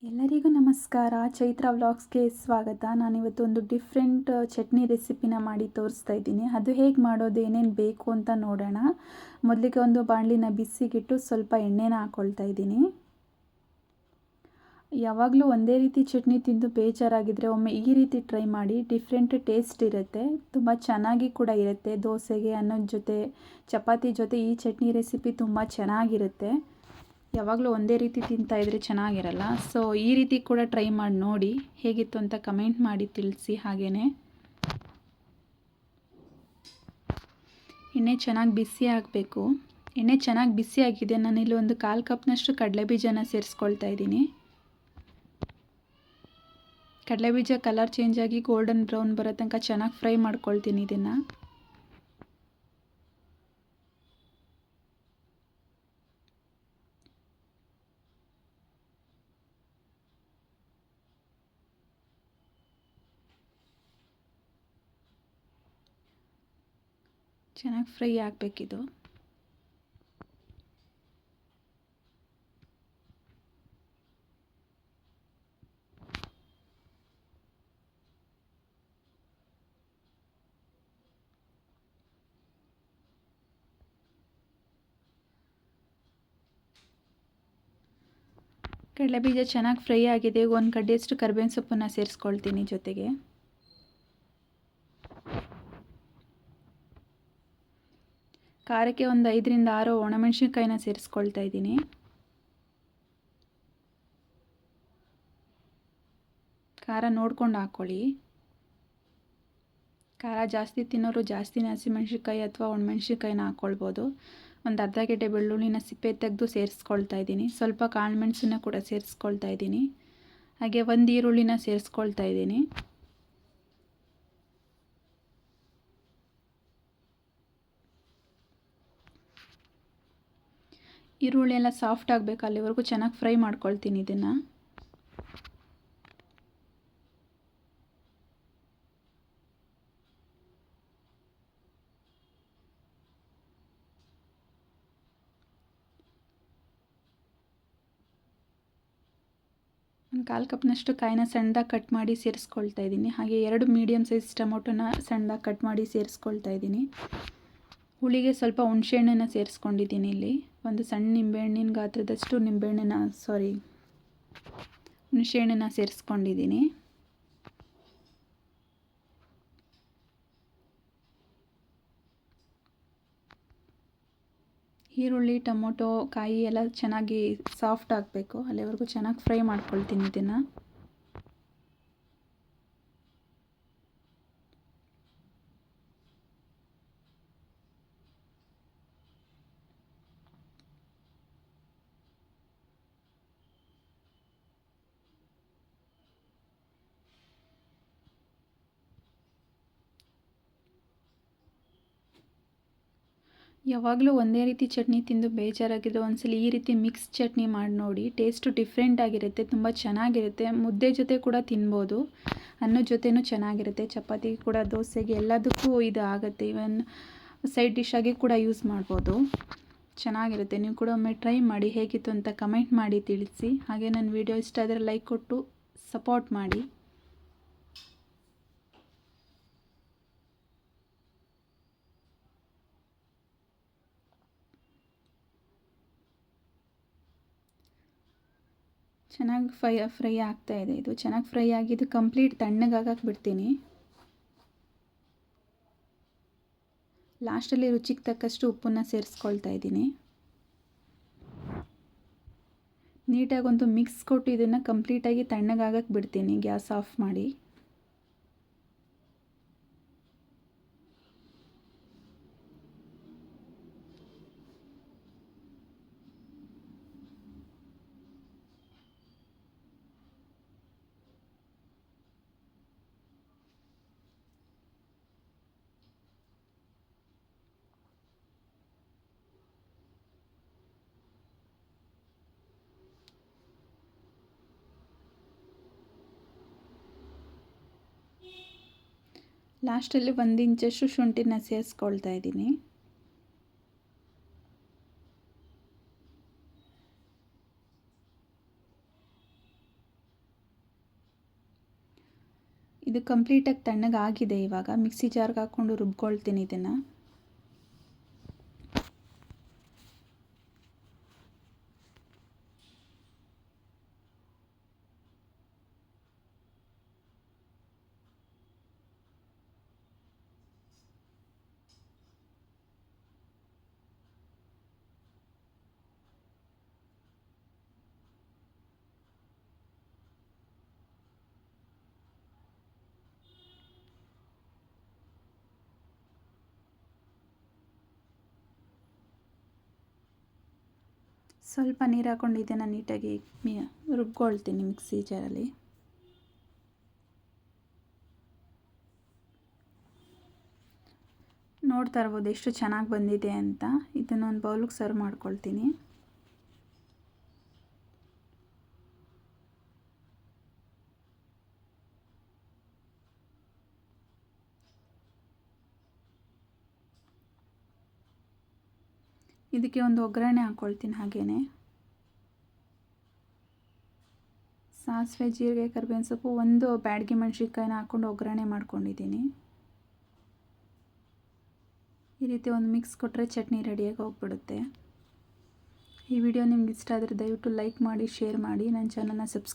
ಎಲ್ಲರಿಗೂ ನಮಸ್ಕಾರ. ಚೈತ್ರ ವ್ಲಾಗ್ಸ್ಗೆ ಸ್ವಾಗತ. ನಾನಿವತ್ತು ಒಂದು ಡಿಫ್ರೆಂಟ್ ಚಟ್ನಿ ರೆಸಿಪಿನ ಮಾಡಿ ತೋರಿಸ್ತಾ ಇದ್ದೀನಿ. ಅದು ಹೇಗೆ ಮಾಡೋದು, ಏನೇನು ಬೇಕು ಅಂತ ನೋಡೋಣ. ಮೊದಲಿಗೆ ಒಂದು ಬಾಣಲಿನ ಬಿಸಿಗಿಟ್ಟು ಸ್ವಲ್ಪ ಎಣ್ಣೆನ ಹಾಕ್ಕೊಳ್ತಾ ಇದ್ದೀನಿ. ಯಾವಾಗಲೂ ಒಂದೇ ರೀತಿ ಚಟ್ನಿ ತಿಂದು ಬೇಜಾರಾಗಿದ್ದರೆ ಒಮ್ಮೆ ಈ ರೀತಿ ಟ್ರೈ ಮಾಡಿ. ಡಿಫ್ರೆಂಟ್ ಟೇಸ್ಟ್ ಇರುತ್ತೆ, ತುಂಬ ಚೆನ್ನಾಗಿ ಕೂಡ ಇರುತ್ತೆ. ದೋಸೆಗೆ, ಅನ್ನದ ಜೊತೆ, ಚಪಾತಿ ಜೊತೆ ಈ ಚಟ್ನಿ ರೆಸಿಪಿ ತುಂಬ ಚೆನ್ನಾಗಿರುತ್ತೆ. ಯಾವಾಗಲೂ ಒಂದೇ ರೀತಿ ತಿಂತಾಯಿದ್ರೆ ಚೆನ್ನಾಗಿರಲ್ಲ. ಸೊ ಈ ರೀತಿ ಕೂಡ ಟ್ರೈ ಮಾಡಿ ನೋಡಿ, ಹೇಗಿತ್ತು ಅಂತ ಕಮೆಂಟ್ ಮಾಡಿ ತಿಳಿಸಿ. ಹಾಗೆಯೇ ಎಣ್ಣೆ ಚೆನ್ನಾಗಿ ಬಿಸಿ ಆಗಬೇಕು. ಎಣ್ಣೆ ಚೆನ್ನಾಗಿ ಬಿಸಿ ಆಗಿದೆ. ನಾನಿಲ್ಲಿ ಒಂದು 1/4 ಕಪ್ನಷ್ಟು ಕಡಲೆಬೀಜನ ಸೇರಿಸ್ಕೊಳ್ತಾ ಇದ್ದೀನಿ. ಕಡಲೆಬೀಜ ಕಲರ್ ಚೇಂಜ್ ಆಗಿ ಗೋಲ್ಡನ್ ಬ್ರೌನ್ ಬರೋ ತನಕ ಚೆನ್ನಾಗಿ ಫ್ರೈ ಮಾಡ್ಕೊಳ್ತೀನಿ ಇದನ್ನು. ಚೆನ್ನಾಗಿ ಫ್ರೈ ಆಗಬೇಕಿದು. ಕಡಲೆಬೀಜ ಚೆನ್ನಾಗಿ ಫ್ರೈ ಆಗಿದೆ. ಒಂದು ಕಡ್ಡಿಯಷ್ಟು ಕರಿಬೇವಿನ ಸೊಪ್ಪನ್ನು ಸೇರಿಸ್ಕೊಳ್ತೀನಿ ಜೊತೆಗೆ. ಖಾರಕ್ಕೆ ಒಂದು 5ರಿಂದ 6 ಒಣಮೆಣಸಿನ್ಕಾಯಿನ ಸೇರಿಸ್ಕೊಳ್ತಾ ಇದ್ದೀನಿ. ಖಾರ ನೋಡ್ಕೊಂಡು ಹಾಕ್ಕೊಳ್ಳಿ. ಖಾರ ಜಾಸ್ತಿ ತಿನ್ನೋರು ಜಾಸ್ತಿನೇ ಹಸಿಮೆಣ್ಸಿನ್ಕಾಯಿ ಅಥವಾ ಒಣಮೆಣ್ಸಿನ್ಕಾಯಿನ ಹಾಕ್ಕೊಳ್ಬೋದು. ಒಂದು ಅರ್ಧ ಗೆಡ್ಡೆ ಬೆಳ್ಳುಳ್ಳಿನ ಸಿಪ್ಪೆ ತೆಗೆದು ಸೇರಿಸ್ಕೊಳ್ತಾ ಇದ್ದೀನಿ. ಸ್ವಲ್ಪ ಕಾಳುಮೆಣಸನ್ನ ಕೂಡ ಸೇರಿಸ್ಕೊಳ್ತಾ ಇದ್ದೀನಿ. ಹಾಗೆ ಒಂದು ಈರುಳ್ಳಿನ ಸೇರಿಸ್ಕೊಳ್ತಾ ಇದ್ದೀನಿ. ಈರುಳ್ಳಿ ಎಲ್ಲ ಸಾಫ್ಟ್ ಆಗಬೇಕು, ಅಲ್ಲಿವರೆಗೂ ಚೆನ್ನಾಗಿ ಫ್ರೈ ಮಾಡ್ಕೊಳ್ತೀನಿ ಇದನ್ನು. ಒಂದು 1/4 ಕಪ್ನಷ್ಟು ಕಾಯಿನ ಸಣ್ಣದಾಗಿ ಕಟ್ ಮಾಡಿ ಸೇರಿಸ್ಕೊಳ್ತಾ ಇದ್ದೀನಿ. ಹಾಗೆ 2 ಮೀಡಿಯಮ್ ಸೈಜ್ ಟೊಮೊಟೊನ ಸಣ್ಣದಾಗಿ ಕಟ್ ಮಾಡಿ ಸೇರಿಸ್ಕೊಳ್ತಾ ಇದ್ದೀನಿ. ಹುಳಿಗೆ ಸ್ವಲ್ಪ ಹುಣಸೆಹಣ್ಣನ್ನು ಸೇರಿಸ್ಕೊಂಡಿದ್ದೀನಿ. ಇಲ್ಲಿ ಒಂದು ಸಣ್ಣ ನಿಂಬೆಹಣ್ಣಿನ ಗಾತ್ರದಷ್ಟು ಹುಣಸೆಹಣ್ಣನ್ನು ಸೇರಿಸ್ಕೊಂಡಿದ್ದೀನಿ. ಈರುಳ್ಳಿ, ಟೊಮೊಟೊ, ಕಾಯಿ ಎಲ್ಲ ಚೆನ್ನಾಗಿ ಸಾಫ್ಟ್ ಆಗಬೇಕು, ಅಲ್ಲಿವರೆಗೂ ಚೆನ್ನಾಗಿ ಫ್ರೈ ಮಾಡ್ಕೊಳ್ತೀನಿ ಇದನ್ನು. ಯಾವಾಗಲೂ ಒಂದೇ ರೀತಿ ಚಟ್ನಿ ತಿಂದು ಬೇಜಾರಾಗಿದ್ದು ಒಂದ್ಸಲ ಈ ರೀತಿ ಮಿಕ್ಸ್ ಚಟ್ನಿ ಮಾಡಿ ನೋಡಿ. ಟೇಸ್ಟು ಡಿಫ್ರೆಂಟ್ ಆಗಿರುತ್ತೆ, ತುಂಬ ಚೆನ್ನಾಗಿರುತ್ತೆ. ಮುದ್ದೆ ಜೊತೆ ಕೂಡ ತಿನ್ಬೋದು, ಅನ್ನದ ಜೊತೆನೂ ಚೆನ್ನಾಗಿರುತ್ತೆ. ಚಪಾತಿ ಕೂಡ, ದೋಸೆಗೆ ಎಲ್ಲದಕ್ಕೂ ಇದು ಆಗುತ್ತೆ. ಈವನ್ ಸೈಡ್ ಡಿಶ್ ಆಗಿ ಕೂಡ ಯೂಸ್ ಮಾಡ್ಬೋದು. ಚೆನ್ನಾಗಿರುತ್ತೆ. ನೀವು ಕೂಡ ಒಮ್ಮೆ ಟ್ರೈ ಮಾಡಿ, ಹೇಗಿತ್ತು ಅಂತ ಕಮೆಂಟ್ ಮಾಡಿ ತಿಳಿಸಿ. ಹಾಗೆ ನನ್ನ ವಿಡಿಯೋ ಇಷ್ಟ ಆದರೆ ಲೈಕ್ ಕೊಟ್ಟು ಸಪೋರ್ಟ್ ಮಾಡಿ. ಚೆನ್ನಾಗಿ ಫ್ರೈ ಆಗ್ತಾ ಇದೆ. ಇದು ಚೆನ್ನಾಗಿ ಫ್ರೈ ಆಗಿದ್ದು ಕಂಪ್ಲೀಟ್ ತಣ್ಣಗಾಗಕ್ಕೆ ಬಿಡ್ತೀನಿ. ಲಾಸ್ಟಲ್ಲಿ ರುಚಿಗೆ ತಕ್ಕಷ್ಟು ಉಪ್ಪನ್ನು ಸೇರಿಸ್ಕೊಳ್ತಾ ಇದ್ದೀನಿ. ನೀಟಾಗಿ ಒಂದು ಮಿಕ್ಸ್ ಕೊಟ್ಟು ಇದನ್ನು ಕಂಪ್ಲೀಟಾಗಿ ತಣ್ಣಗಾಗಕ್ಕೆ ಬಿಡ್ತೀನಿ. ಗ್ಯಾಸ್ ಆಫ್ ಮಾಡಿ. ಲಾಸ್ಟಲ್ಲಿ 1 ಇಂಚಷ್ಟು ಶುಂಠಿನ ಸೇರಿಸ್ಕೊಳ್ತಾ ಇದ್ದೀನಿ. ಇದು ಕಂಪ್ಲೀಟಾಗಿ ತಣ್ಣಗಾಗಿದೆ. ಇವಾಗ ಮಿಕ್ಸಿ ಜಾರ್ಗೆ ಹಾಕ್ಕೊಂಡು ರುಬ್ಕೊಳ್ತೀನಿ ಇದನ್ನು. ಸ್ವಲ್ಪ ನೀರು ಹಾಕ್ಕೊಂಡು ಇದನ್ನು ನೀಟಾಗಿ ರುಬ್ಕೊಳ್ತೀನಿ ಮಿಕ್ಸಿ ಜಾರಲ್ಲಿ. ನೋಡ್ತಾ ಇರ್ಬೋದು ಎಷ್ಟು ಚೆನ್ನಾಗಿ ಬಂದಿದೆ ಅಂತ. ಇದನ್ನು ಒಂದು ಬೌಲಿಗೆ ಸರ್ವ್ ಮಾಡ್ಕೊಳ್ತೀನಿ. ಇದಕ್ಕೆ ಒಂದು ಒಗ್ಗರಣೆ ಹಾಕ್ಕೊಳ್ತೀನಿ. ಹಾಗೆಯೇ ಸಾಸಿವೆ, ಜೀರಿಗೆ, ಕರಿಬೇವಿನ ಸೊಪ್ಪು, ಒಂದು ಬ್ಯಾಡಗಿ ಮೆಣಸಿನ್ಕಾಯಿನ ಹಾಕ್ಕೊಂಡು ಒಗ್ಗರಣೆ ಮಾಡ್ಕೊಂಡಿದ್ದೀನಿ. ಈ ರೀತಿ ಒಂದು ಮಿಕ್ಸ್ ಕೊಟ್ಟರೆ ಚಟ್ನಿ ರೆಡಿಯಾಗಿ ಹೋಗ್ಬಿಡುತ್ತೆ. ಈ ವಿಡಿಯೋ ನಿಮ್ಗೆ ಇಷ್ಟ ಆದರೆ ದಯವಿಟ್ಟು ಲೈಕ್ ಮಾಡಿ, ಶೇರ್ ಮಾಡಿ, ನನ್ನ ಚಾನಲ್ನ ಸಬ್ಸ್ಕ್ರೈಬ್